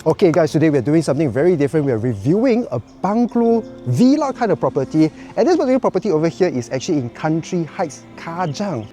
Okay guys, today we're doing something very different. We're reviewing a bungalow villa kind of property, and this particular property over here is actually in Country Heights, Kajang.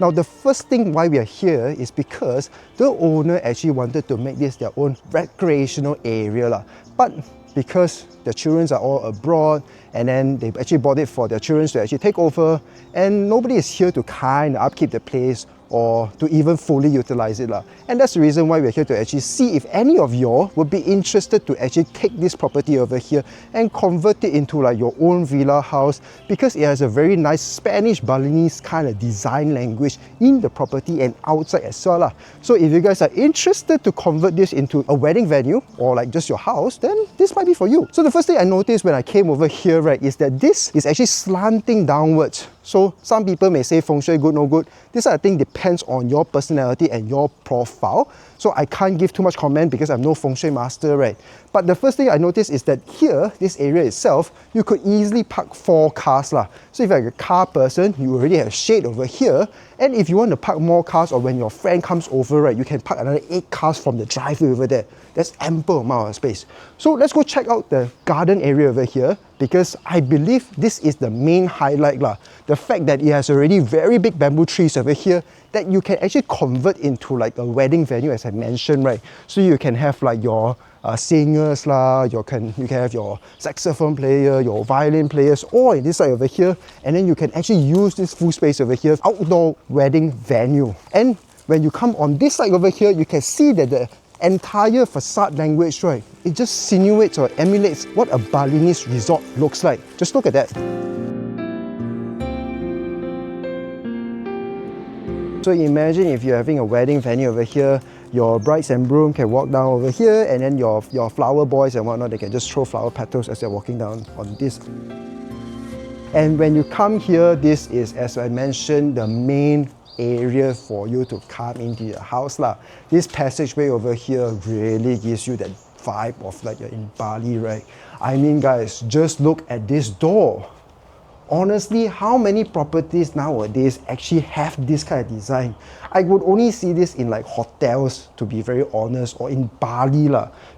Now the first thing why we are here is because the owner actually wanted to make this their own recreational area. But because the children are all abroad and then they actually bought it for their children to actually take over, and nobody is here to kind of upkeep the place or to even fully utilize it. And that's the reason why we're here to actually see if any of you would be interested to actually take this property over here and convert it into like your own villa house, because it has a very nice Spanish Balinese kind of design language in the property and outside as well. So if you guys are interested to convert this into a wedding venue or like just your house, then this might be for you. So the first thing I noticed when I came over here, right, is that this is actually slanting downwards. So some people may say feng shui good, no good. This I think depends on your personality and your profile. So I can't give too much comment because I'm no feng shui master, right? But the first thing I noticed is that here, this area itself, you could easily park 4 cars. So if you're a car person, you already have shade over here. And if you want to park more cars, or when your friend comes over, right, you can park another 8 cars from the driveway over there. That's ample amount of space. So let's go check out the garden area over here, because I believe this is the main highlight. The fact that it has already very big bamboo trees over here that you can actually convert into like a wedding venue, as I mentioned, right? So you can have like your singers, you can have your saxophone player, your violin players, all in this side over here, and then you can actually use this full space over here, outdoor wedding venue. And when you come on this side over here, you can see that the entire facade language, right, it just simulates or emulates what a Balinese resort looks like. Just look at that. So imagine if you're having a wedding venue over here, your brides and groom can walk down over here, and then your flower boys and whatnot, they can just throw flower petals as they're walking down on this. And when you come here, this is, as I mentioned, the main area for you to come into your house. This passageway over here really gives you that vibe of like you're in Bali, right? I mean guys, just look at this door. Honestly, how many properties nowadays actually have this kind of design? I would only see this in like hotels, to be very honest, or in Bali,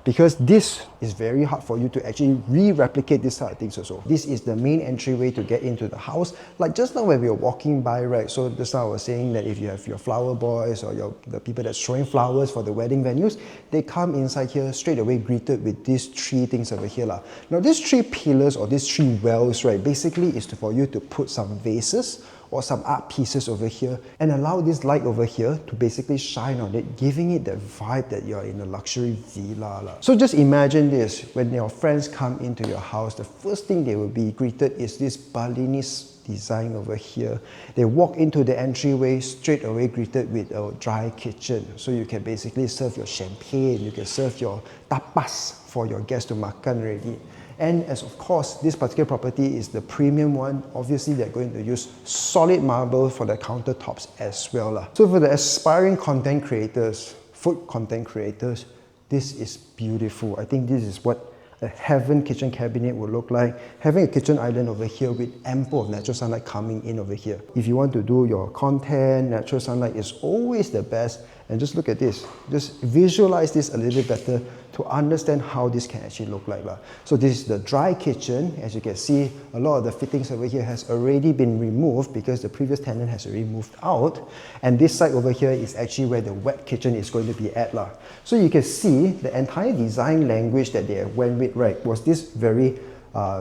because this is very hard for you to actually re-replicate this kind of things also. This is the main entryway to get into the house. Like just now when we were walking by, right, so just now I was saying that if you have your flower boys or the people that's throwing flowers for the wedding venues, they come inside here straight away greeted with these 3 things over here. Now these 3 pillars or these 3 wells, right, basically is for you to put some vases or some art pieces over here and allow this light over here to basically shine on it, giving it the vibe that you're in a luxury villa. So just imagine this, when your friends come into your house, the first thing they will be greeted is this Balinese design over here. They walk into the entryway, straight away greeted with a dry kitchen. So you can basically serve your champagne, you can serve your tapas for your guests to makan already. And as of course, this particular property is the premium one. Obviously, they're going to use solid marble for the countertops as well. So for the aspiring content creators, food content creators, this is beautiful. I think this is what a heaven kitchen cabinet would look like. Having a kitchen island over here with ample of natural sunlight coming in over here. If you want to do your content, natural sunlight is always the best. And just look at this. Just visualize this a little bit better to understand how this can actually look like. So this is the dry kitchen. As you can see, a lot of the fittings over here has already been removed because the previous tenant has already moved out. And this side over here is actually where the wet kitchen is going to be at. So you can see the entire design language that they went with, right, was this very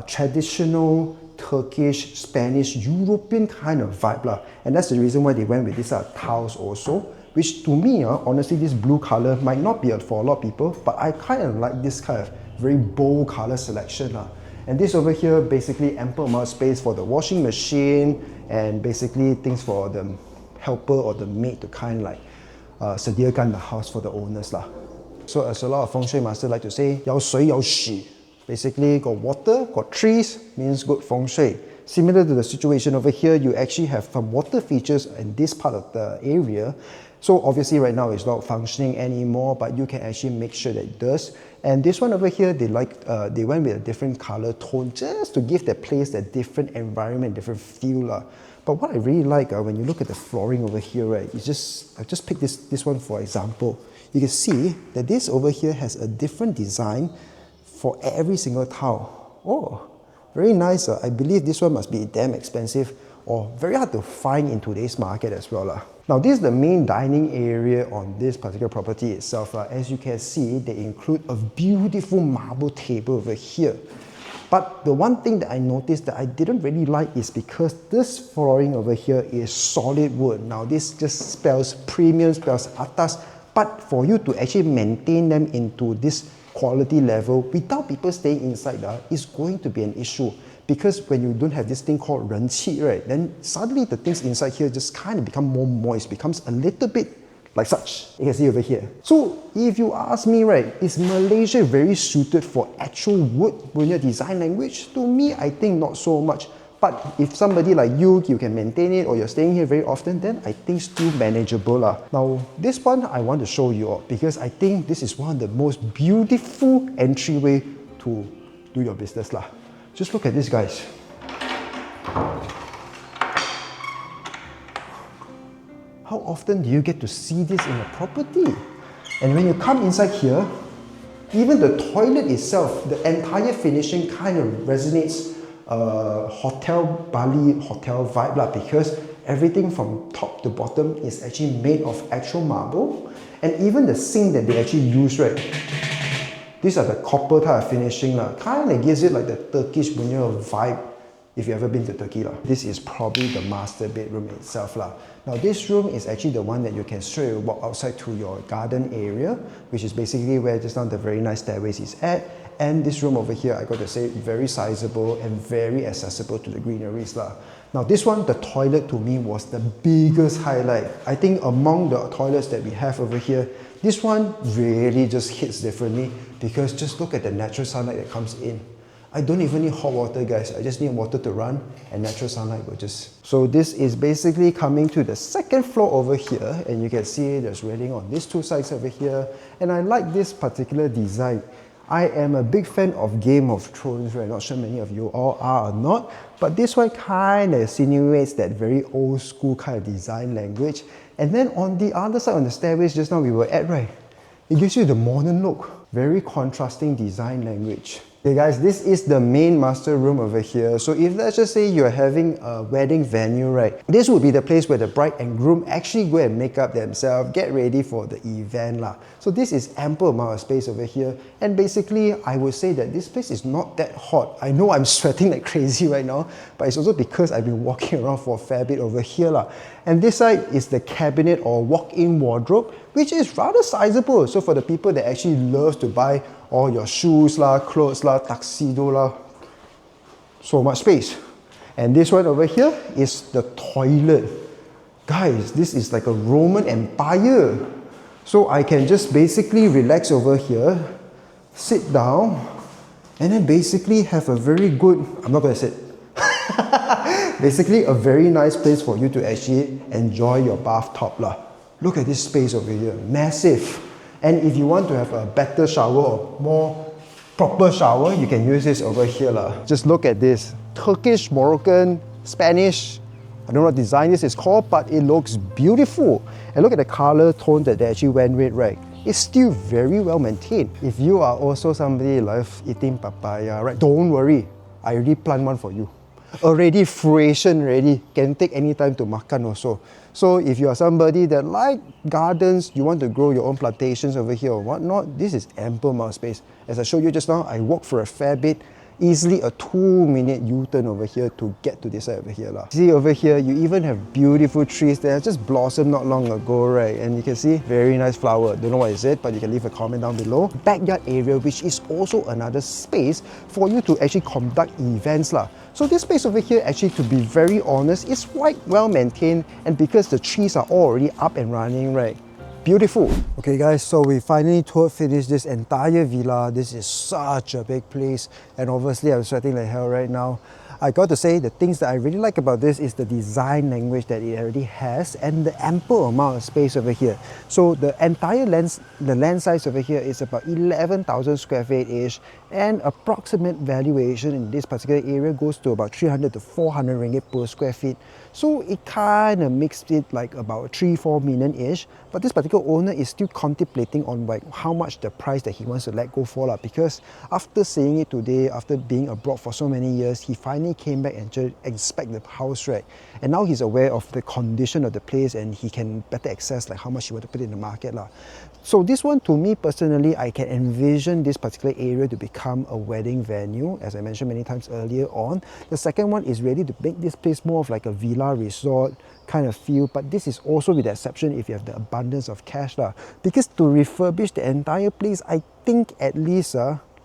traditional Turkish, Spanish, European kind of vibe. And that's the reason why they went with these tiles also. Which to me, honestly, this blue color might not be for a lot of people, but I kind of like this kind of very bold color selection. And this over here, basically ample amount of space for the washing machine and basically things for the helper or the maid to kind of like sediakan the house for the owners lah. So as a lot of feng shui masters like to say, 有水有许. Basically, got water, got trees, means good feng shui. Similar to the situation over here, you actually have some water features in this part of the area. So obviously right now it's not functioning anymore, but you can actually make sure that it does. And this one over here, they went with a different color tone just to give the place a different environment, different feel. But what I really like when you look at the flooring over here, right, is I just picked this one for example. You can see that this over here has a different design for every single tile. Oh, very nice. I believe this one must be damn expensive or very hard to find in today's market as well. Now this is the main dining area on this particular property itself. As you can see, they include a beautiful marble table over here. But the one thing that I noticed that I didn't really like is because this flooring over here is solid wood. Now this just spells premium, spells atas, but for you to actually maintain them into this quality level without people staying inside, is going to be an issue. Because when you don't have this thing called 人气, right, then suddenly the things inside here just kind of become more moist, becomes a little bit like such. You can see over here. So if you ask me, right, is Malaysia very suited for actual wood veneer design language? To me, I think not so much. But if somebody like you can maintain it or you're staying here very often, then I think still manageable. Now, this one I want to show you all because I think this is one of the most beautiful entryway to do your business. Just look at this, guys. How often do you get to see this in a property? And when you come inside here, even the toilet itself, the entire finishing kind of resonates hotel Bali hotel vibe because everything from top to bottom is actually made of actual marble, and even the sink that they actually use, right, these are the copper type of finishing, kind of gives it like the Turkish veneer vibe if you've ever been to Turkey. This is probably the master bedroom itself. Now this room is actually the one that you can straight away walk outside to your garden area, which is basically where just now the very nice stairways is at. And this room over here, I got to say, very sizable and very accessible to the greeneries. Now this one, the toilet to me was the biggest highlight. I think among the toilets that we have over here, this one really just hits differently because just look at the natural sunlight that comes in. I don't even need hot water, guys. I just need water to run and natural sunlight will just... So this is basically coming to the second floor over here, and you can see there's railing on these two sides over here. And I like this particular design. I am a big fan of Game of Thrones, right? Not sure many of you all are or not, but this one kind of insinuates that very old school kind of design language. And then on the other side, on the stairways just now we were at, right, it gives you the modern look. Very contrasting design language. Okay guys, this is the main master room over here. So if let's just say you're having a wedding venue, right, this would be the place where the bride and groom actually go and make up themselves, get ready for the event. So this is ample amount of space over here. And basically, I would say that this place is not that hot. I know I'm sweating like crazy right now, but it's also because I've been walking around for a fair bit over here. And this side is the cabinet or walk-in wardrobe, which is rather sizable. So for the people that actually love to buy all your shoes, clothes, tuxedo, so much space. And this one over here is the toilet. Guys, this is like a Roman Empire. So I can just basically relax over here, sit down, and then basically have a very good, I'm not going to sit, basically a very nice place for you to actually enjoy your bathtub. Look at this space over here, massive. And if you want to have a better shower or more proper shower, you can use this over here. Just look at this, Turkish, Moroccan, Spanish, I don't know what design this is called, but it looks beautiful. And look at the color tone that they actually went with, right? It's still very well maintained. If you are also somebody who loves eating papaya, right, don't worry, I already plant one for you. Already fruition ready, can take any time to makan also. So if you are somebody that like gardens, you want to grow your own plantations over here or whatnot, this is ample amount of space. As I showed you just now, I walked for a fair bit. easily a 2-minute U-turn over here to get to this side over here. See over here, you even have beautiful trees that have just blossomed not long ago, right? And you can see very nice flower. Don't know what is it, but you can leave a comment down below. Backyard area, which is also another space for you to actually conduct events. So this space over here, actually, to be very honest, is quite well maintained, and because the trees are already up and running, right? Beautiful. Okay guys, so we finally finished this entire villa. This is such a big place, and obviously I'm sweating like hell right now. I got to say, the things that I really like about this is the design language that it already has and the ample amount of space over here. So the entire land size over here is about 11,000 square feet-ish, and approximate valuation in this particular area goes to about 300 to 400 ringgit per square feet. So it kind of makes it like about 3-4 million-ish. But this particular owner is still contemplating on like how much the price that he wants to let go for, because after seeing it today, after being abroad for so many years, he finally came back and inspect the house, right? And now he's aware of the condition of the place, and he can better assess like how much he want to put it in the market. So this one, to me personally, I can envision this particular area to become a wedding venue, as I mentioned many times earlier on. The second one is really to make this place more of like a villa resort kind of feel, but this is also with the exception if you have the abundance of cash, because to refurbish the entire place, I think at least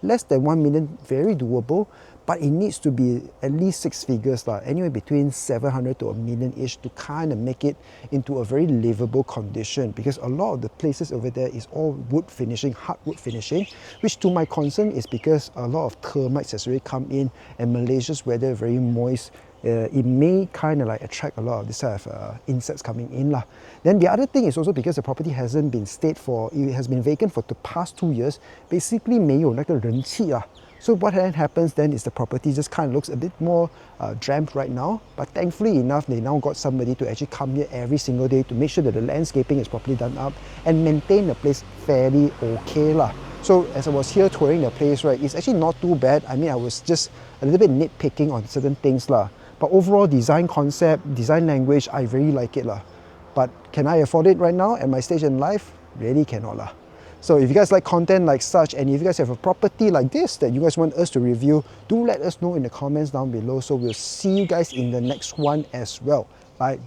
less than 1 million, very doable, but it needs to be at least 6 figures, anywhere between 700 to a million-ish, to kind of make it into a very livable condition, because a lot of the places over there is all wood finishing, hardwood finishing, which to my concern is because a lot of termites has already come in, and Malaysia's weather very moist. It may kind of like attract a lot of this type of insects coming in. Then the other thing is also because the property hasn't been stayed for, it has been vacant for the past 2 years, basically 没有那个人气. So what then happens then is the property just kind of looks a bit more damp right now, but thankfully enough, they now got somebody to actually come here every single day to make sure that the landscaping is properly done up and maintain the place fairly okay. So as I was here touring the place, right, it's actually not too bad. I mean, I was just a little bit nitpicking on certain things. But overall design concept, design language, I really like it. But can I afford it right now at my stage in life? Really cannot. So if you guys like content like such, and if you guys have a property like this that you guys want us to review, do let us know in the comments down below. So we'll see you guys in the next one as well. Bye.